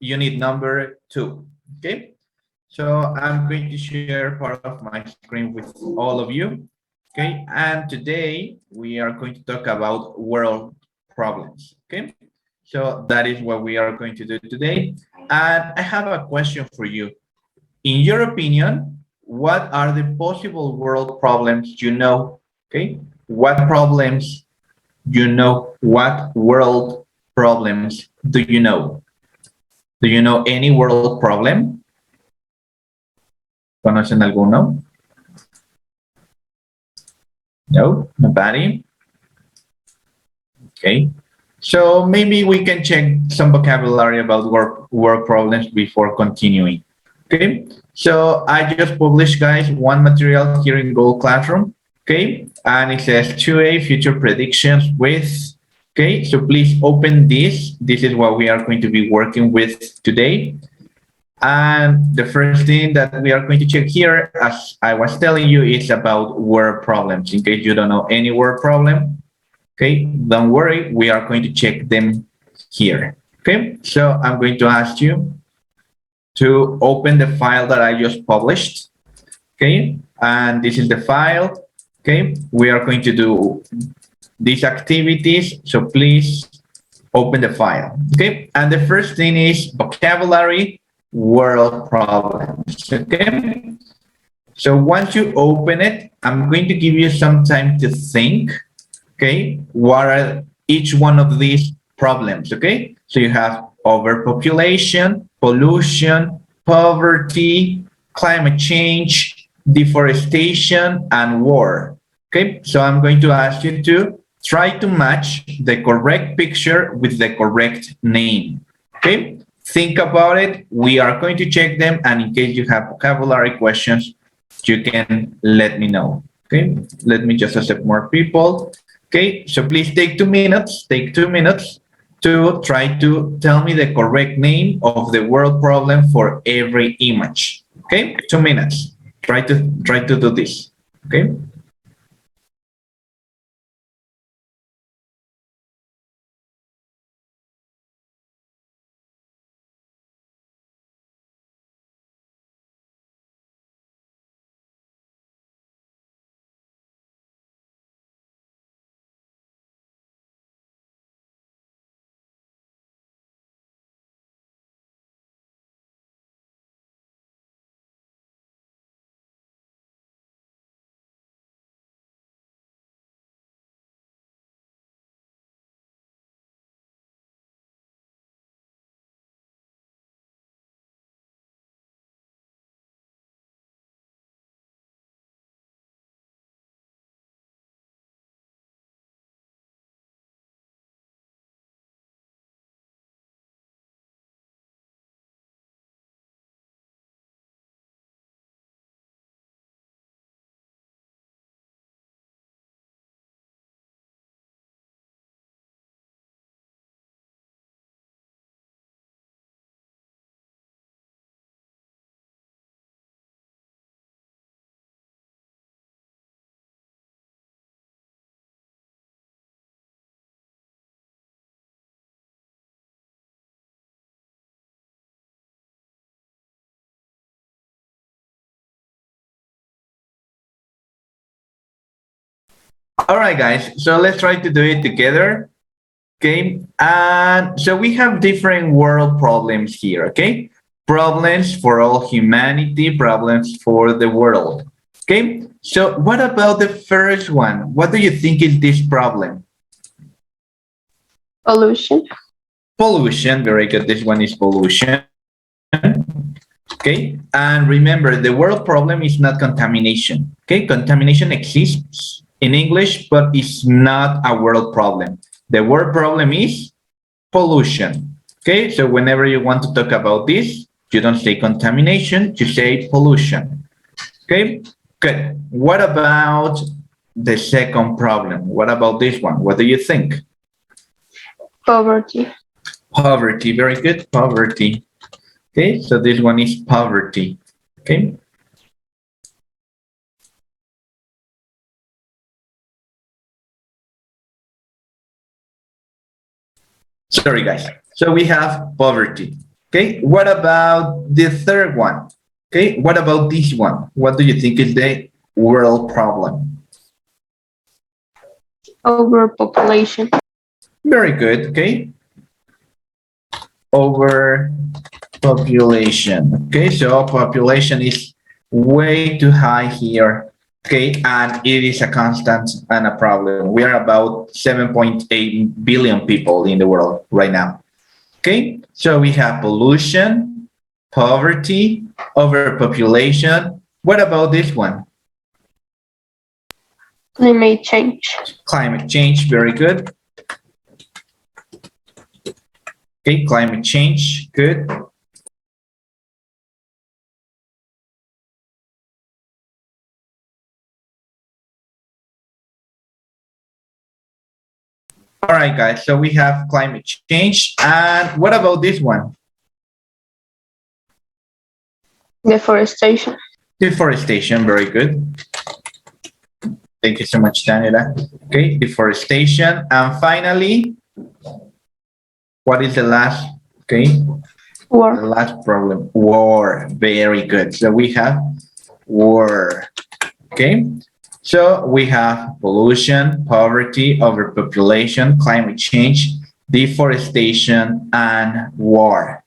unit number 2. Okay, so I'm going to share part of my screen with all of you. Okay, and today we are going to talk about world problems. Okay, so that is what we are going to do today. And I have a question for you. In your opinion, what are the possible world problems you know? Okay, what problems you know? What world problems do you know? Do you know any world problem? ¿Conocen alguno? No, nobody. Okay. So maybe we can check some vocabulary about work problems before continuing. Okay. So I just published, guys, one material here in Google Classroom. Okay. And it says 2A future predictions with. Okay. So please open this. This is what we are going to be working with today. And the first thing that we are going to check here, as I was telling you, is about word problems. In case you don't know any word problem, okay, don't worry, we are going to check them here. Okay, so I'm going to ask you to open the file that I just published. Okay, and this is the file. Okay, we are going to do these activities, so please open the file. Okay, and the first thing is vocabulary world problems. Okay, so once you open it, I'm going to give you some time to think. Okay, what are each one of these problems? Okay, so you have overpopulation, pollution, poverty, climate change, deforestation, and war. Okay, so I'm going to ask you to try to match the correct picture with the correct name. Okay, think about it. We are going to check them, and in case you have vocabulary questions, you can let me know. Okay, let me just accept more people. Okay, so please take 2 minutes. Take 2 minutes to try to tell me the correct name of the world problem for every image. Okay, 2 minutes. Try to do this. Okay. All right, guys. So let's try to do it together. Okay, and so we have different world problems here. Okay, problems for all humanity, problems for the world. Okay, so what about the first one? What do you think is this problem? Pollution. Pollution. Very good. This one is pollution. Okay, and remember, the world problem is not contamination. Okay, contamination exists in English, but it's not a world problem. The world problem is pollution. Okay, so whenever you want to talk about this, you don't say contamination, you say pollution. Okay, good. What about the second problem? What about this one? What do you think? Poverty. Poverty, very good, poverty. Okay, so this one is poverty. Okay. Sorry, guys. So we have poverty. Okay, what about the third one? Okay, what about this one? What do you think is the world problem? Overpopulation. Very good, okay. Overpopulation. Okay, so population is way too high here. Okay, and it is a constant and a problem. We are about 7.8 billion people in the world right now. Okay, so we have pollution, poverty, overpopulation. What about this one? Climate change. Climate change, very good. Okay, climate change, good. All right, guys, so we have climate change. And what about this one? Deforestation. Deforestation, very good. Thank you so much, Daniela. Okay, deforestation. And finally, what is the last? Okay, the War. last problem, war. Very good. So we have war. Okay, so we have pollution, poverty, overpopulation, climate change, deforestation, and war.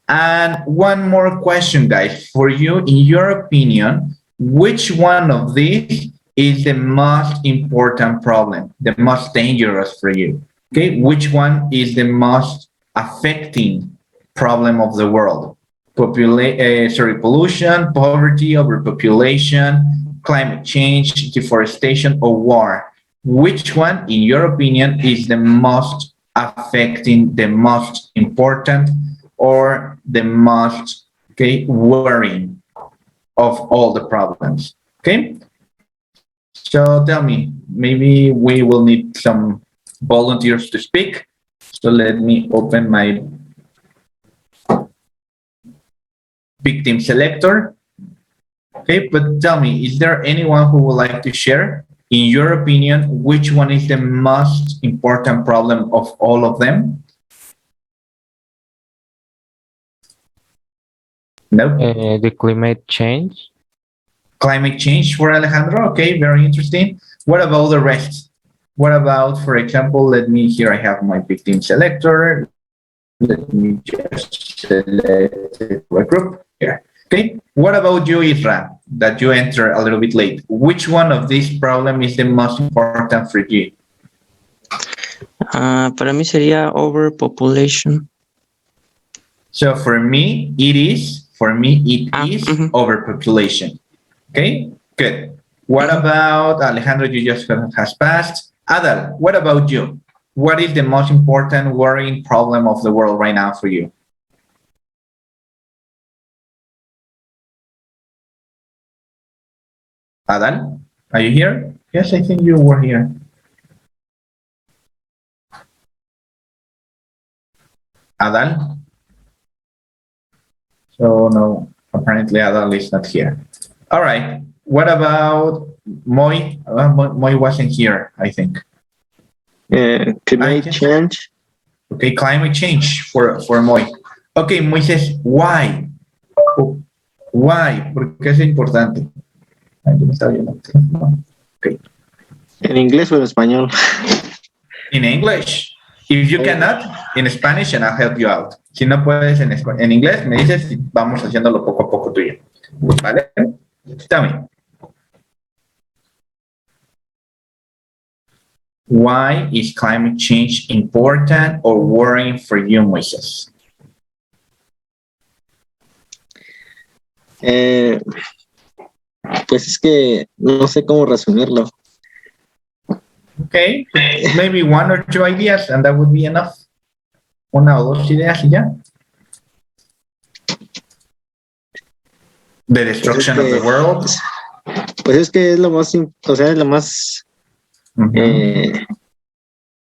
And one more question, guys, for you, in your opinion, which one of these is the most important problem, the most dangerous for you? Okay, which one is the most affecting problem of the world? Pollution, poverty, overpopulation, climate change, deforestation, or war. Which one, in your opinion, is the most affecting, the most important, or the most worrying of all the problems? Okay, so tell me, maybe we will need some volunteers to speak. So let me open my victim selector. Okay, but tell me, is there anyone who would like to share, in your opinion, which one is the most important problem of all of them? No? The climate change. Climate change for Alejandro? Okay, very interesting. What about the rest? What about, for example, here I have my victim selector. Let me just select a group here. Okay, what about you, Isra, that you enter a little bit late? Which one of these problems is the most important for you? Para mí sería overpopulation. So for me, it is overpopulation. Okay, good. What about Alejandro? You just has passed. Adal, what about you? What is the most important worrying problem of the world right now for you? Adal, are you here? Yes, I think you were here. Adal? So no, apparently Adal is not here. All right. What about Moy? Moy wasn't here, I think. Climate change. Okay, climate change for Moy. Okay, Moises, why? Why? ¿Por qué es importante? Ay, yo me estaba viendo. Okay. ¿En inglés o en español? In English. If you cannot, in Spanish, and I'll help you out. Si no puedes en inglés, me dices y vamos haciéndolo poco a poco tuyo. ¿Vale? Tell me. Why is climate change important or worrying for you, Moises? Pues es que no sé cómo resumirlo. Okay, maybe one or two ideas and that would be enough. Una o dos ideas y ya. The destruction of the world. Pues es que es lo más, es lo más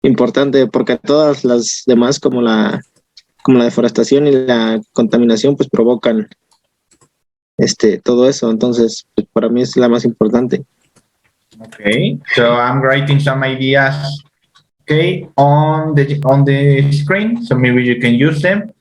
importante, porque todas las demás, como la deforestación y la contaminación, pues provocan todo eso. Entonces, pues para mí es la más importante. Okay, so I'm writing some ideas, okay, on the screen, so maybe you can use them.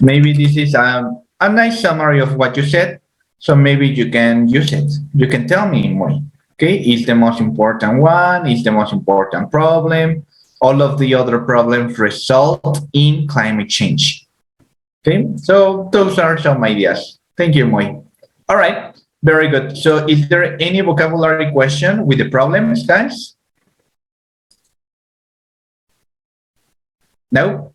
Maybe this is a nice summary of what you said. So maybe you can use it. You can tell me more. Okay, is the most important one, is the most important problem. All of the other problems result in climate change. Okay, so those are some ideas. Thank you, Moy. All right, very good. So is there any vocabulary question with the problems, guys? No?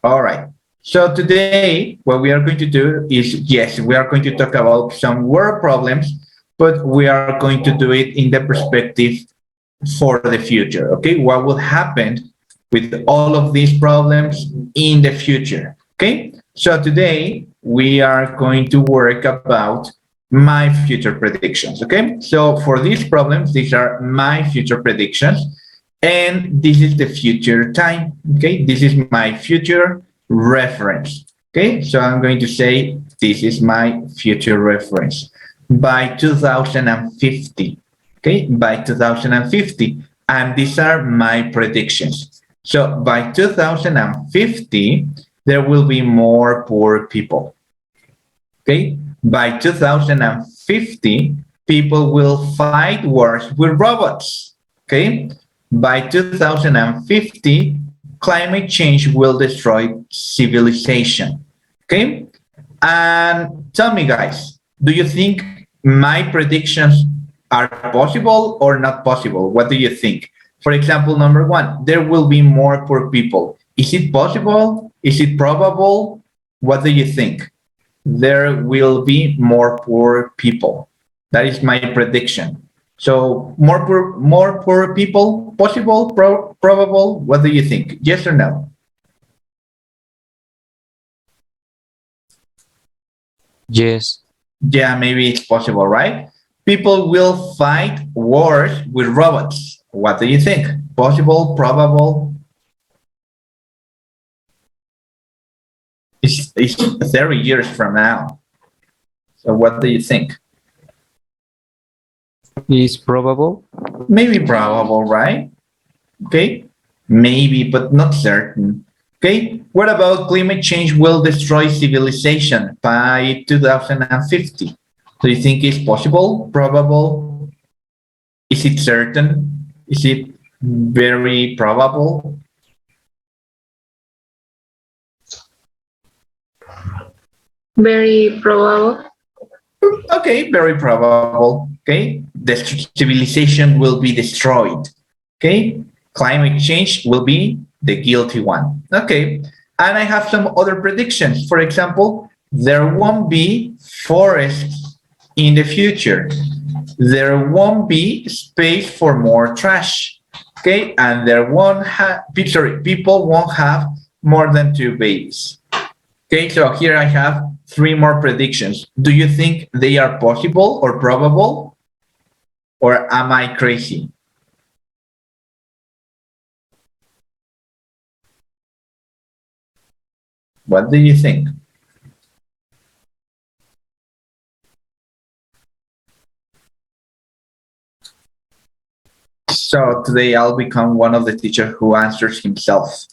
All right. So today, what we are going to do is, yes, we are going to talk about some word problems, but we are going to do it in the perspective for the future, okay? What will happen with all of these problems in the future, okay? So today, we are going to work about my future predictions, okay? So for these problems, these are my future predictions, and this is the future time, okay? This is my future reference, okay? So I'm going to say, this is my future reference by 2050, okay? By 2050, and these are my predictions. So by 2050, there will be more poor people, okay? By 2050, people will fight wars with robots, okay? By 2050, climate change will destroy civilization, okay? And tell me, guys, do you think my predictions are possible or not possible? What do you think? For example, number one, there will be more poor people. Is it possible? Is it probable? What do you think? There will be more poor people. That is my prediction. So more poor people, possible, probable? What do you think? Yes or no? Yes. Yeah, maybe it's possible, right? People will fight wars with robots. What do you think? Possible, probable? It's 30 years from now. So what do you think? Is probable? Maybe probable, right? Okay, maybe, but not certain. Okay, what about climate change will destroy civilization by 2050? Do you think it's possible, probable? Is it certain? Is it very probable? Very probable. Okay, very probable. Okay, the civilization will be destroyed. Okay, climate change will be the guilty one. Okay, and I have some other predictions. For example, there won't be forests in the future. There won't be space for more trash. Okay, and there won't have, sorry, people won't have more than 2 babies. Okay, so here I have 3 more predictions. Do you think they are possible or probable? Or am I crazy? What do you think? So today I'll become one of the teachers who answers himself.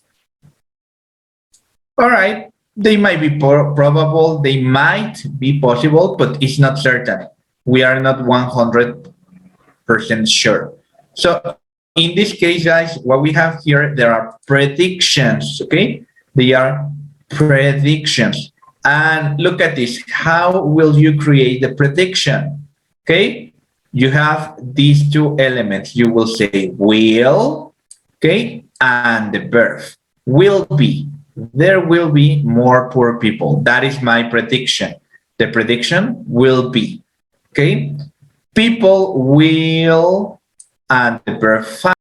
All right, they might be probable, they might be possible, but it's not certain. We are not 100% sure. So in this case, guys, what we have here, there are predictions, okay? They are predictions. And look at this. How will you create the prediction? Okay, you have these 2 elements. You will say will, okay, and the verb will be. There will be more poor people. That is my prediction. The prediction will be, okay? People will, and the verb